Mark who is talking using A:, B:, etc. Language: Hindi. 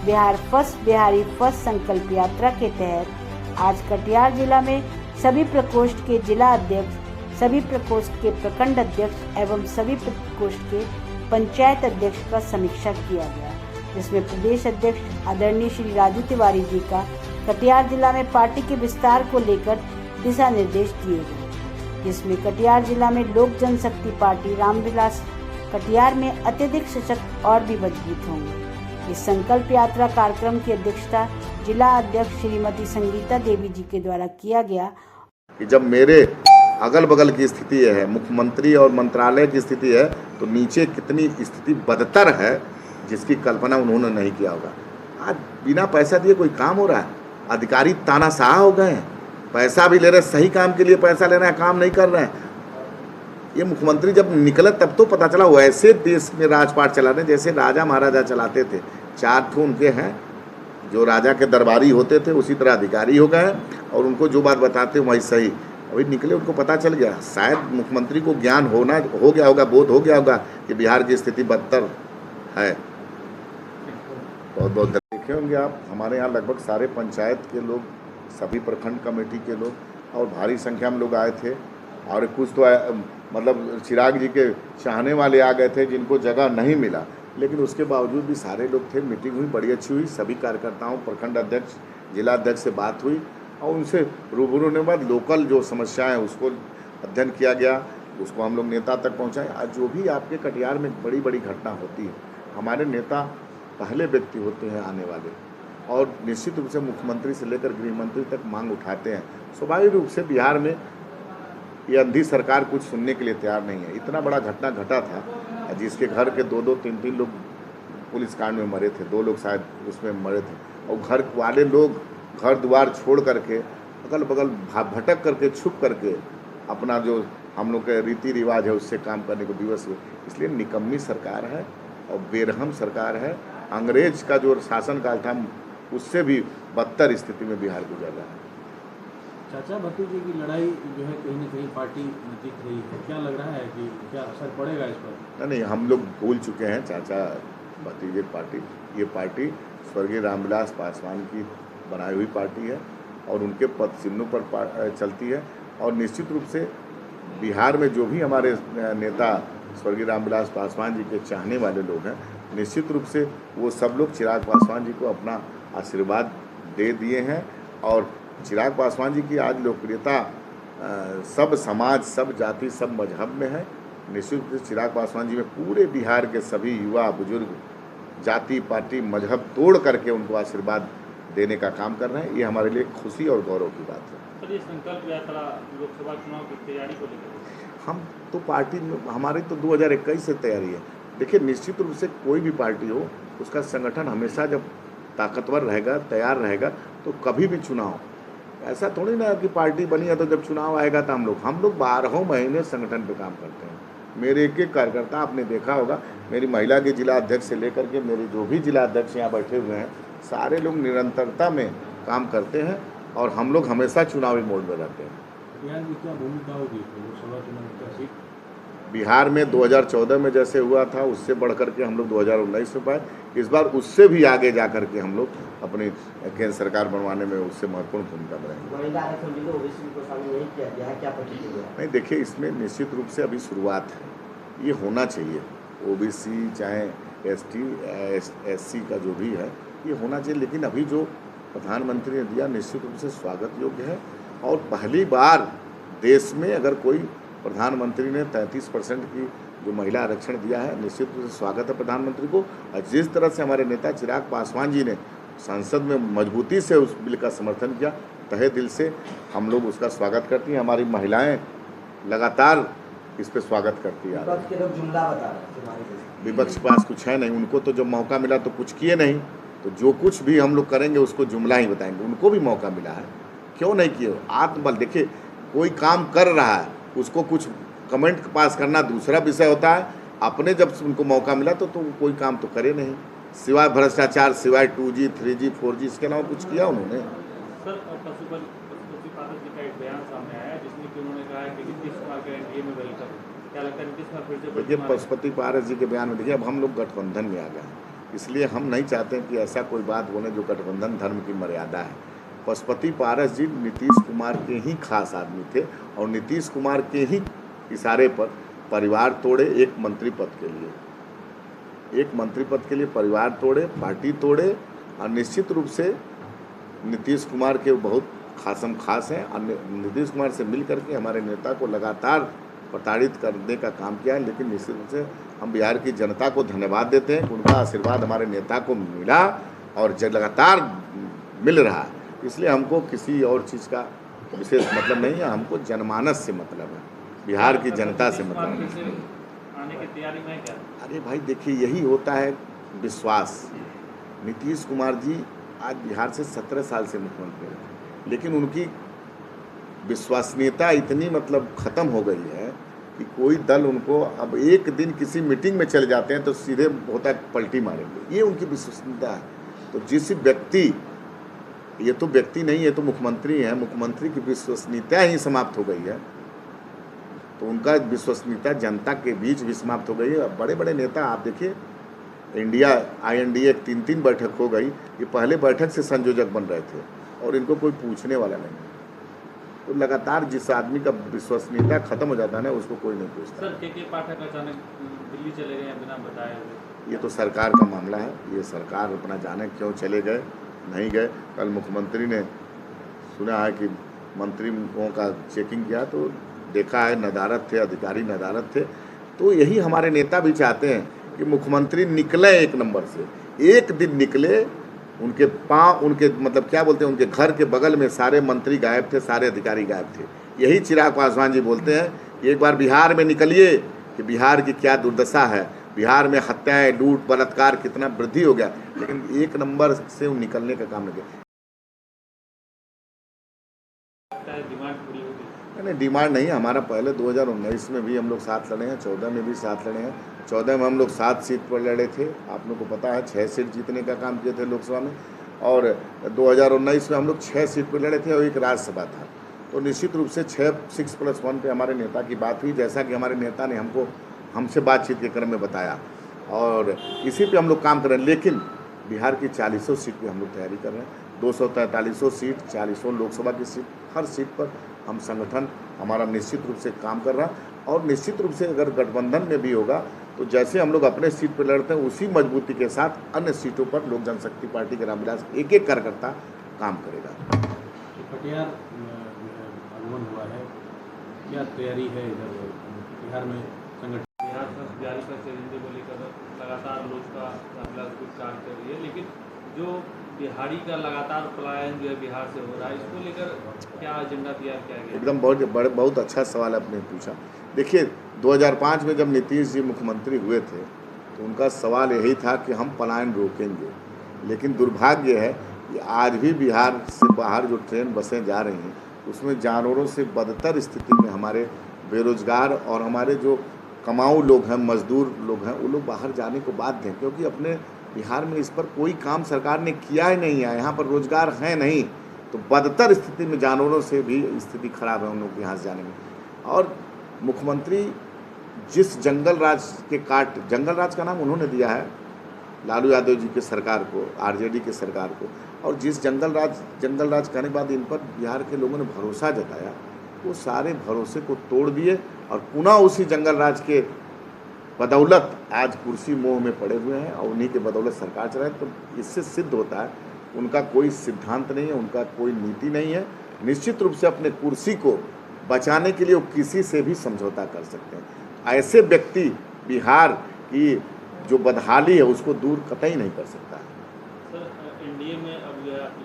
A: बिहार फर्स्ट बिहारी फर्स्ट संकल्प यात्रा के तहत आज कटिहार जिला में सभी प्रकोष्ठ के जिला अध्यक्ष, सभी प्रकोष्ठ के प्रखंड अध्यक्ष एवं सभी प्रकोष्ठ के पंचायत अध्यक्ष का समीक्षा किया गया, जिसमें प्रदेश अध्यक्ष आदरणीय श्री राजू तिवारी जी का कटिहार जिला में पार्टी के विस्तार को लेकर दिशा निर्देश दिए गए, जिसमें कटिहार जिला में लोक जनशक्ति पार्टी रामविलास कटिहार में अत्यधिक सशक्त और भी मजबूत होंगे। इस संकल्प यात्रा कार्यक्रम की अध्यक्षता जिला अध्यक्ष श्रीमती संगीता देवी जी के द्वारा किया गया।
B: कि जब मेरे अगल बगल की स्थिति है, मुख्यमंत्री और मंत्रालय की स्थिति है, तो नीचे कितनी स्थिति बदतर है जिसकी कल्पना उन्होंने नहीं किया होगा। आज बिना पैसा दिए कोई काम हो रहा है, अधिकारी तानाशाह हो गए हैं, पैसा भी ले रहे, सही काम के लिए पैसा ले रहे हैं, काम नहीं कर रहे हैं। ये मुख्यमंत्री जब निकला तब तो पता चला वैसे देश में राजपाट चला रहे जैसे राजा महाराजा चलाते थे। 4 ठो उनके हैं जो राजा के दरबारी होते थे, उसी तरह अधिकारी हो गए और उनको जो बात बताते वही सही। अभी निकले, उनको पता चल गया, शायद मुख्यमंत्री को ज्ञान हो गया होगा, बोध हो गया होगा कि बिहार की स्थिति बदतर है। बहुत बहुत देखे होंगे आप, हमारे यहाँ लगभग सारे पंचायत के लोग, सभी प्रखंड कमेटी के लोग और भारी संख्या में लोग आए थे। और कुछ तो मतलब चिराग जी के चाहने वाले आ गए थे जिनको जगह नहीं मिला, लेकिन उसके बावजूद भी सारे लोग थे। मीटिंग हुई, बड़ी अच्छी हुई। सभी कार्यकर्ताओं, प्रखंड अध्यक्ष, जिला अध्यक्ष से बात हुई और उनसे रूबरू होने के बाद लोकल जो समस्याएं उसको अध्ययन किया गया, उसको हम लोग नेता तक पहुंचाएं। आज जो भी आपके कटिहार में बड़ी बड़ी घटना होती है, हमारे नेता पहले व्यक्ति होते हैं आने वाले, और निश्चित रूप से मुख्यमंत्री से लेकर गृह मंत्री तक मांग उठाते हैं। स्वाभाविक रूप से बिहार में ये अंधी सरकार कुछ सुनने के लिए तैयार नहीं है। इतना बड़ा घटना घटा था जिसके घर के 2-2, 3-3 लोग पुलिस कांड में मरे थे, 2 लोग शायद उसमें मरे थे, और घर वाले लोग घर द्वार छोड़ करके अगल बगल भटक करके छुप करके अपना जो हम लोग के रीति रिवाज है उससे काम करने को विवश हुए। इसलिए निकम्मी सरकार है और बेरहम सरकार है। अंग्रेज का जो शासनकाल था उससे भी बदतर स्थिति में बिहार गुजर रहा है।
C: चाचा भतीजे की लड़ाई जो है कहीं न कहीं पार्टी दिख रही है, क्या लग रहा है कि क्या असर पड़ेगा इस पर?
B: नहीं, हम लोग भूल चुके हैं चाचा भतीजे पार्टी। ये पार्टी स्वर्गीय रामविलास पासवान की बनाई हुई पार्टी है और उनके पद चिन्हों पर चलती है। और निश्चित रूप से बिहार में जो भी हमारे नेता स्वर्गीय रामविलास पासवान जी के चाहने वाले लोग हैं, निश्चित रूप से वो सब लोग चिराग पासवान जी को अपना आशीर्वाद दे दिए हैं। और चिराग पासवान जी की आज लोकप्रियता सब समाज, सब जाति, सब मजहब में है। निश्चित रूप से चिराग पासवान जी में पूरे बिहार के सभी युवा, बुजुर्ग, जाति, पार्टी, मजहब तोड़ करके उनको आशीर्वाद देने का काम कर रहे हैं। ये हमारे लिए खुशी और गौरव की बात है।
C: सर, ये संकल्प यात्रा लोकसभा चुनाव की तैयारी को लेकर
B: हम तो पार्टी में, हमारी तो 2021 से तैयारी है। देखिए, निश्चित रूप से कोई भी पार्टी हो, उसका संगठन हमेशा जब ताकतवर रहेगा, तैयार रहेगा, तो कभी भी चुनाव, ऐसा थोड़ी ना कि पार्टी बनी है तो जब चुनाव आएगा तो हम लोग 12 महीने संगठन पे काम करते हैं। मेरे एक कार्यकर्ता, आपने देखा होगा, मेरी महिला के जिला अध्यक्ष से लेकर के मेरे जो भी जिला अध्यक्ष यहाँ बैठे हुए हैं, सारे लोग निरंतरता में काम करते हैं और हम लोग हमेशा चुनावी मोड में रहते हैं।
C: बिहार की क्या भूमिका होगी लोकसभा चुनाव का सीट?
B: बिहार में 2014 में जैसे हुआ था उससे बढ़ करके हम लोग 2019 में पाए। इस बार उससे भी आगे जा करके हम लोग अपनी केंद्र सरकार बनवाने में उससे महत्वपूर्ण भूमिका बनाएंगे। नहीं, देखिए, इसमें निश्चित रूप से अभी शुरुआत है, ये होना चाहिए। ओबीसी चाहे एसटी, एससी का जो भी है, ये होना चाहिए। लेकिन अभी जो प्रधानमंत्री ने दिया निश्चित रूप से स्वागत योग्य है। और पहली बार देश में अगर कोई प्रधानमंत्री ने 33% की जो महिला आरक्षण दिया है, निश्चित रूप से स्वागत है प्रधानमंत्री को। और जिस तरह से हमारे नेता चिराग पासवान जी ने संसद में मजबूती से उस बिल का समर्थन किया, तहे दिल से हम लोग उसका स्वागत करती हैं। हमारी महिलाएं लगातार इस पर स्वागत करती है। विपक्ष के पास कुछ है नहीं, उनको तो जब मौका मिला तो कुछ किए नहीं, तो जो कुछ भी हम लोग करेंगे उसको जुमला ही बताएंगे। उनको भी मौका मिला है, क्यों नहीं किए? आत्मबल, देखिए, कोई काम कर रहा है उसको कुछ कमेंट पास करना दूसरा विषय होता है। अपने जब उनको मौका मिला तो कोई काम तो करे नहीं, सिवाय भ्रष्टाचार, सिवाय 2G, 3G, 4G, इसके अलावा कुछ किया उन्होंने?
C: सर, पशुपति पाठक जी का एक बयान सामने आया जिसमें कि उन्होंने कहा है कि नीतीश कुमार का एनडीए में वेलकम। क्या लगता है नीतीश कुमार फिर से?
B: देखिए, पशुपति पाठक जी के बयान में देखिए, अब हम लोग गठबंधन में आ गए हैं इसलिए हम नहीं चाहते कि ऐसा कोई बात बोले जो गठबंधन धर्म की मर्यादा है। पशुपति पारस जी नीतीश कुमार के ही खास आदमी थे और नीतीश कुमार के ही इशारे पर परिवार तोड़े एक मंत्री पद के लिए, परिवार तोड़े, पार्टी तोड़े और निश्चित रूप से नीतीश कुमार के बहुत खासम खास हैं और नीतीश कुमार से मिल करके हमारे नेता को लगातार प्रताड़ित करने का काम किया है। लेकिन निश्चित रूप से हम बिहार की जनता को धन्यवाद देते हैं कि उनका आशीर्वाद हमारे नेता को मिला और लगातार मिल रहा है। इसलिए हमको किसी और चीज़ का विशेष मतलब नहीं है, हमको जनमानस से मतलब है, बिहार की जनता से मतलब है।
C: आने की तैयारी में क्या?
B: अरे भाई देखिए, यही होता है विश्वास। नीतीश कुमार जी आज बिहार से 17 साल से मुख्यमंत्री हैं, लेकिन उनकी विश्वसनीयता इतनी मतलब ख़त्म हो गई है कि कोई दल उनको अब एक दिन किसी मीटिंग में चले जाते हैं तो सीधे होता है पलटी मारेंगे, ये उनकी विश्वसनीयता है। तो जिस व्यक्ति, ये तो व्यक्ति नहीं, ये तो मुख्यमंत्री हैं, मुख्यमंत्री की विश्वसनीयता ही समाप्त हो गई है, तो उनका विश्वसनीयता जनता के बीच भी समाप्त हो गई है। बड़े बड़े नेता आप देखिए, INDA 3 बैठक हो गई, ये पहले बैठक से संयोजक बन रहे थे और इनको कोई पूछने वाला नहीं। तो लगातार जिस आदमी का विश्वसनीयता खत्म हो जाता है ना, उसको कोई नहीं पूछता।
C: सर के पाठक अचानक दिल्ली चले गए बिना बताए हुए?
B: ये तो सरकार का मामला है, ये सरकार अपना जाने क्यों चले गए नहीं गए। कल मुख्यमंत्री ने सुना है कि मंत्रियों का चेकिंग किया तो देखा है नदारद थे, अधिकारी नदारद थे। तो यही हमारे नेता भी चाहते हैं कि मुख्यमंत्री निकले एक नंबर से, एक दिन निकले, उनके उनके मतलब क्या बोलते हैं, उनके घर के बगल में सारे मंत्री गायब थे, सारे अधिकारी गायब थे। यही चिराग पासवान जी बोलते हैं कि एक बार बिहार में निकलिए कि बिहार की क्या दुर्दशा है, बिहार में हत्याएं, लूट, बलात्कार कितना वृद्धि हो गया, लेकिन एक नंबर से वो निकलने का काम लगे।
C: डिमांड पूरी होगी?
B: नहीं, डिमांड नहीं, हमारा पहले 2019 में भी हम लोग साथ लड़े हैं, 14 में भी साथ लड़े हैं। 14 में हम लोग 7 सीट पर लड़े थे, आप लोग को पता है, 6 सीट जीतने का काम किए थे लोकसभा में, और 2019 में हम लोग 6 सीट पर लड़े थे और एक राज्यसभा था। तो निश्चित रूप से 6+1 पे हमारे नेता की बात हुई, जैसा कि हमारे नेता ने हमसे बातचीत के क्रम में बताया, और इसी पे हम लोग काम कर रहे हैं। लेकिन बिहार की 40 सीट पे हम लोग तैयारी कर रहे हैं, 243 सीट, 40 लोकसभा की सीट, हर सीट पर हम संगठन हमारा निश्चित रूप से काम कर रहा है। और निश्चित रूप से अगर गठबंधन में भी होगा तो जैसे हम लोग अपने सीट पर लड़ते हैं, उसी मजबूती के साथ अन्य सीटों पर लोक जनशक्ति पार्टी के रामविलास एक एक कार्यकर्ता काम करेगा।
C: कटिहार आगमन हुआ है, क्या तैयारी है इधर बिहार में संगठन? बिहार पर चरिंदे को लेकर लगातार लोजपा रामविलास कुछ कार्य कर रही है, लेकिन जो बिहारी का लगातार पलायन जो है बिहार से हो रहा है, इसको लेकर क्या एजेंडा तैयार किया गया?
B: एकदम बहुत अच्छा सवाल आपने पूछा। देखिए, 2005 में जब नीतीश जी मुख्यमंत्री हुए थे तो उनका सवाल यही था कि हम पलायन रोकेंगे, लेकिन दुर्भाग्य है कि आज भी बिहार से बाहर जो ट्रेन बसें जा रही हैं उसमें जानवरों से बदतर स्थिति में हमारे बेरोजगार और हमारे जो कमाऊ लोग हैं, मजदूर लोग हैं, वो लोग बाहर जाने को बाध्य हैं, क्योंकि अपने बिहार में इस पर कोई काम सरकार ने किया ही नहीं है, यहाँ पर रोजगार है नहीं। तो बदतर स्थिति में जानवरों से भी स्थिति खराब है उन लोग के यहाँ से जाने में। और मुख्यमंत्री जिस जंगल राज का नाम उन्होंने दिया है लालू यादव जी की सरकार को, RJD की सरकार को, और जिस जंगल राज करने के बाद इन पर बिहार के लोगों ने भरोसा जताया, वो सारे भरोसे को तोड़ दिए और पुनः उसी जंगल राज के बदौलत आज कुर्सी मोह में पड़े हुए हैं और उन्हीं के बदौलत सरकार चलाए। तो इससे सिद्ध होता है उनका कोई सिद्धांत नहीं है, उनका कोई नीति नहीं है। निश्चित रूप से अपने कुर्सी को बचाने के लिए वो किसी से भी समझौता कर सकते हैं। ऐसे व्यक्ति बिहार की जो बदहाली है उसको दूर कतई नहीं कर सकता है।
C: सर, NDA में अब जो है आपकी